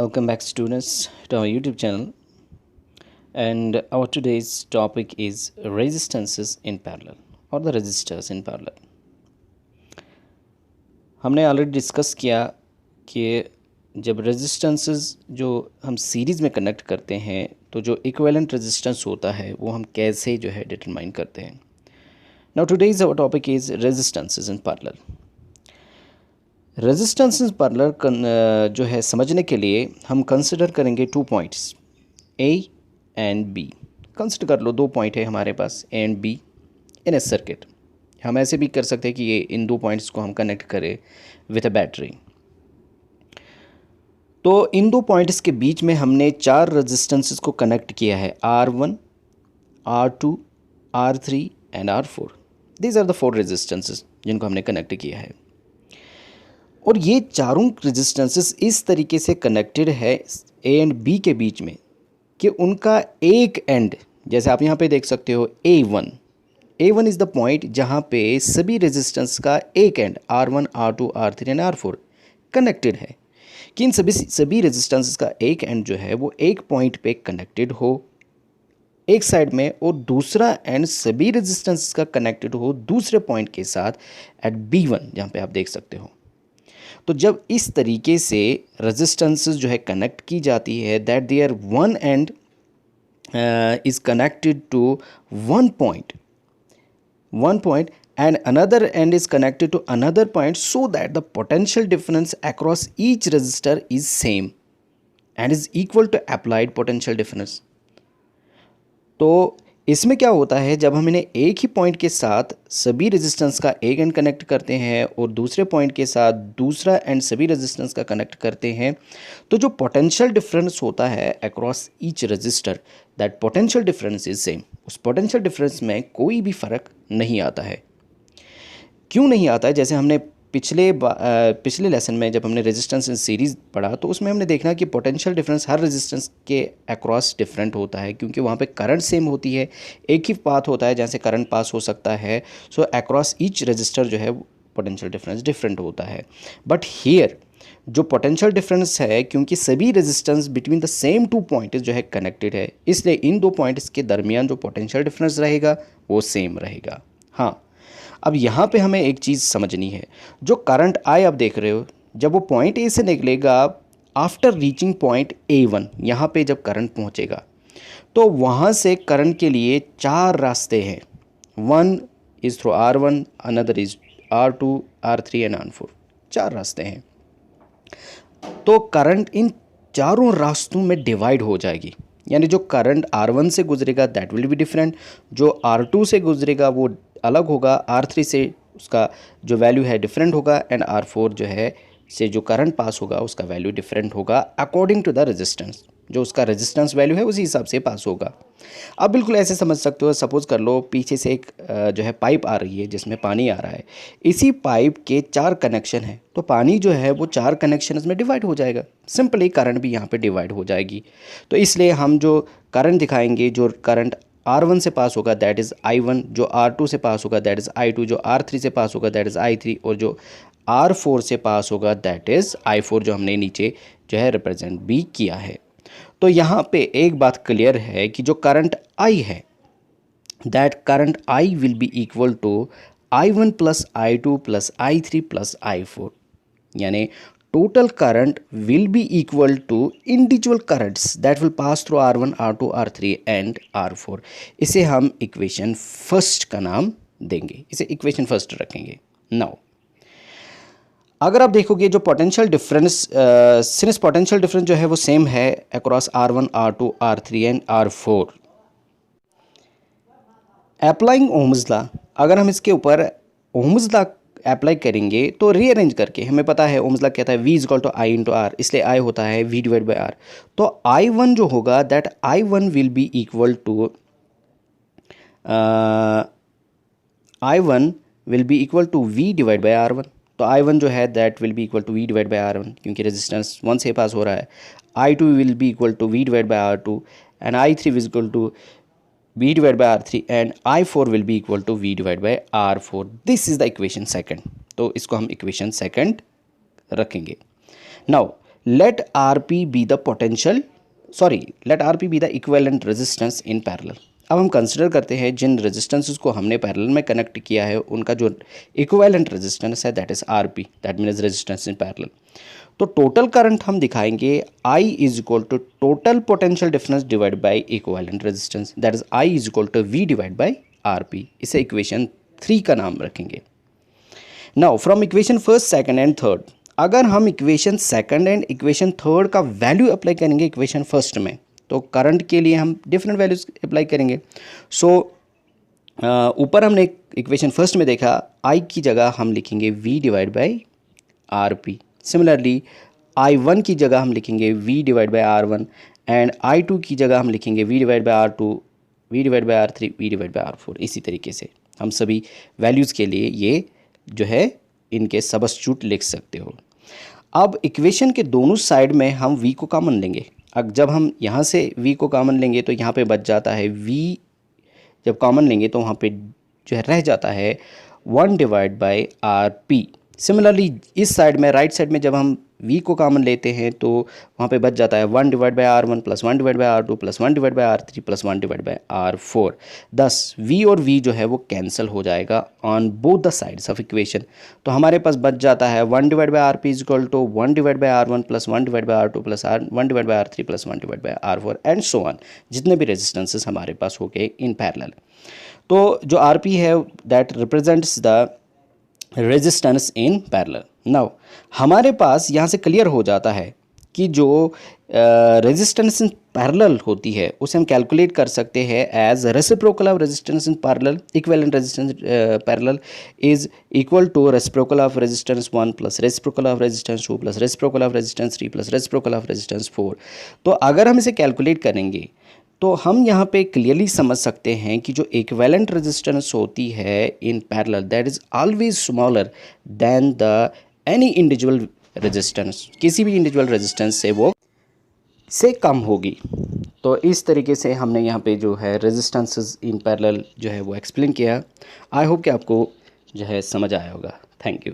Welcome back, students, to our YouTube channel. And our today's topic is resistances in parallel or the resistors in parallel. हमने already discuss किया कि जब resistances जो हम series में connect करते हैं तो जो इक्विवेलेंट रेजिस्टेंस होता है वो हम कैसे जो है डिटरमाइन करते हैं. Now today's our topic is resistances in parallel. Resistances parallel जो है समझने के लिए हम कंसिडर करेंगे 2 points A and B. Consider कर लो 2 पॉइंट है हमारे पास A and B in a circuit. हम ऐसे भी कर सकते हैं कि ये इन 2 पॉइंट्स को हम कनेक्ट करें विथ अ बैटरी. तो इन 2 पॉइंट्स के बीच में हमने 4 रेजिस्टेंसेस को कनेक्ट किया है, R1, R2, R3 and R4. These are the 4 resistances जिनको हमने कनेक्ट किया है. और ये चारों रेजिस्टेंसेस इस तरीके से कनेक्टेड है ए एंड बी के बीच में कि उनका एक एंड, जैसे आप यहाँ पे देख सकते हो A1 इज़ द पॉइंट जहाँ पे सभी रेजिस्टेंस का एक and R1, R2, R3 and R4 connected है. कि इन सभी रेजिस्टेंसेस का एक एंड जो है वो एक पॉइंट पे कनेक्टेड हो एक साइड में, और दूसरा एंड सभी रेजिस्टेंसेस का कनेक्टेड हो दूसरे पॉइंट के साथ एट B1 जहाँ पे आप देख सकते हो. तो जब इस तरीके से रेजिस्टेंसेस जो है कनेक्ट की जाती है, that their one end is connected to one point and another end is connected to another point, so that the potential difference across each resistor is same and is equal to applied potential difference. तो इसमें क्या होता है, जब हम इन्हें एक ही point के साथ सभी रेजिस्टेंस का एक एंड कनेक्ट करते हैं और दूसरे पॉइंट के साथ दूसरा एंड सभी रेजिस्टेंस का कनेक्ट करते हैं, तो जो पोटेंशियल डिफरेंस होता है across each resistor, that potential difference is same. उस पोटेंशियल डिफरेंस में कोई भी फ़र्क नहीं आता है. क्यों नहीं आता है? जैसे हमने पिछले लेसन में जब हमने रेजिस्टेंस इन सीरीज़ पढ़ा तो उसमें हमने देखना कि पोटेंशियल डिफरेंस हर रेजिस्टेंस के अक्रॉस डिफरेंट होता है, क्योंकि वहाँ पे करंट सेम होती है, एक ही पाथ होता है जहाँ से करंट पास हो सकता है. सो अक्रॉस ईच रजिस्टर जो है पोटेंशियल डिफरेंस डिफरेंट होता है. बट हियर जो पोटेंशियल डिफरेंस है, क्योंकि सभी resistance between the same 2 points जो है कनेक्टेड है, इसलिए इन 2 पॉइंट्स के दरमियान जो पोटेंशियल डिफरेंस रहेगा वो सेम रहेगा. हाँ, अब यहाँ पे हमें एक चीज़ समझनी है. जो करंट आई आप देख रहे हो, जब वो पॉइंट ए से निकलेगा आफ्टर रीचिंग पॉइंट A1, यहाँ पे जब करंट पहुँचेगा तो वहाँ से करंट के लिए 4 रास्ते हैं. 1 is through R1, another is R2, R3 and R4. 4 रास्ते हैं. तो करंट इन चारों रास्तों में डिवाइड हो जाएगी. यानी जो करंट R1 से गुजरेगा दैट विल बी डिफरेंट, जो R2 से गुजरेगा वो अलग होगा, R3 से उसका जो वैल्यू है डिफरेंट होगा, एंड R4 जो है से जो करंट पास होगा उसका वैल्यू डिफरेंट होगा अकॉर्डिंग टू द रेजिस्टेंस. जो उसका रेजिस्टेंस वैल्यू है उसी हिसाब से पास होगा. अब बिल्कुल ऐसे समझ सकते हो, सपोज़ कर लो पीछे से एक जो है पाइप आ रही है जिसमें पानी आ रहा है. इसी पाइप के 4 कनेक्शन हैं, तो पानी जो है वो 4 कनेक्शन में डिवाइड हो जाएगा. सिंपली करंट भी यहाँ पे डिवाइड हो जाएगी. तो इसलिए हम जो करंट दिखाएंगे, जो करंट R1 से पास होगा दैट इज़ I1, जो R2 से पास होगा दैट इज़ I2, जो R3 से पास होगा दैट इज़ I3, और जो R4 से पास होगा दैट इज़ I4, जो हमने नीचे जो है रिप्रेजेंट भी किया है. तो यहाँ पे एक बात क्लियर है कि जो करंट I है, that current I will be equal to I1 plus I2 plus I3 plus I4. यानी total current will be equal to individual currents that will pass through R1, R2, R3 and R4. इसे हम equation first का नाम देंगे, इसे equation first रखेंगे. Now अगर आप देखोगे जो potential difference, since potential difference जो है वो सेम है across R1, R2, R3 and R4, applying Ohm's law, अगर हम इसके ऊपर ओम्स लॉ अप्लाई करेंगे तो रीअरेंज करके हमें पता है ओम्स लॉ कहता है V equal to I into R, इसलिए I होता है V डिवाइड बाई R. तो I1 जो होगा that I1 will be equal to I1 will be equal to V divide by R1. तो I1 जो है that will be equal to V divide by R1, क्योंकि resistance 1 से पास हो रहा है. I2 will be equal to V divide by R2 and I3 is equal to V divided by R3 and I4 will be equal to V divided by R4. This is the equation second. तो इसको हम equation second रखेंगे. Now let rp be the potential let rp be the equivalent resistance in parallel। अब हम consider करते हैं जिन resistances को हमने पैरेलल में कनेक्ट किया है उनका जो इक्विवेलेंट रेजिस्टेंस है that is RP, that means resistance in parallel. तो टोटल करंट हम दिखाएंगे I is equal to total potential difference divide by equivalent resistance, that is I is equal to V divide by RP। इसे equation 3 का नाम रखेंगे। Now from equation first, second and third, अगर हम equation second and equation third का value apply करेंगे equation first में, तो करंट के लिए हम डिफरेंट वैल्यूज अप्लाई करेंगे। सो ऊपर हमने इक्वेशन फर्स्ट में देखा I की जगह हम लिखेंगे V divide by RP। Similarly I1 की जगह हम लिखेंगे V divide by R1 and I2 की जगह हम लिखेंगे V divide by R2, V divide by R3, V divide by R4। इसी तरीके से हम सभी वैल्यूज़ के लिए ये जो है इनके सबस्टिट्यूट लिख सकते हो। अब इक्वेशन के दोनों साइड में हम V को कॉमन लेंगे। अब जब हम यहाँ से V को कॉमन लेंगे तो यहाँ पे बच जाता है V, जब कॉमन लेंगे तो वहाँ पे जो है रह जाता है 1 डिवाइड बाई RP। सिमिलरली इस साइड में राइट साइड में जब हम V को कॉमन लेते हैं तो वहाँ पे बच जाता है 1 divide by R1 plus 1 divide by R2 plus 1 divide by R3 plus 1 divide by R4। दस V और V जो है वो कैंसिल हो जाएगा on both the sides of equation. तो हमारे पास बच जाता है 1 divide by RP is equal to 1 divide by R1 plus 1 divide by R2 plus 1 divide by R3 plus 1 divide by R4 and so on, जितने भी रेजिस्टेंसेस हमारे पास हो गए इन पैरेलल। तो जो RP है that represents the resistance in parallel. Now हमारे पास यहाँ से क्लियर हो जाता है कि जो रेजिस्टेंस इन पैरेलल होती है उसे हम कैलकुलेट कर सकते हैं as reciprocal of resistance in parallel. Equivalent resistance parallel is equal to reciprocal of resistance 1 plus reciprocal of resistance 2 plus reciprocal of resistance 3 plus reciprocal of resistance 4। तो अगर हम इसे कैलकुलेट करेंगे तो हम यहाँ पे क्लियरली समझ सकते हैं कि जो इक्विवेलेंट रेजिस्टेंस होती है in parallel that is always smaller than the any individual resistance, किसी भी इंडिविजुअल रेजिस्टेंस से वो से कम होगी। तो इस तरीके से हमने यहाँ पे जो है रेजिस्टेंसेस इन पैरेलल जो है वो एक्सप्लेन किया। आई होप कि आपको जो है समझ आया होगा। Thank you.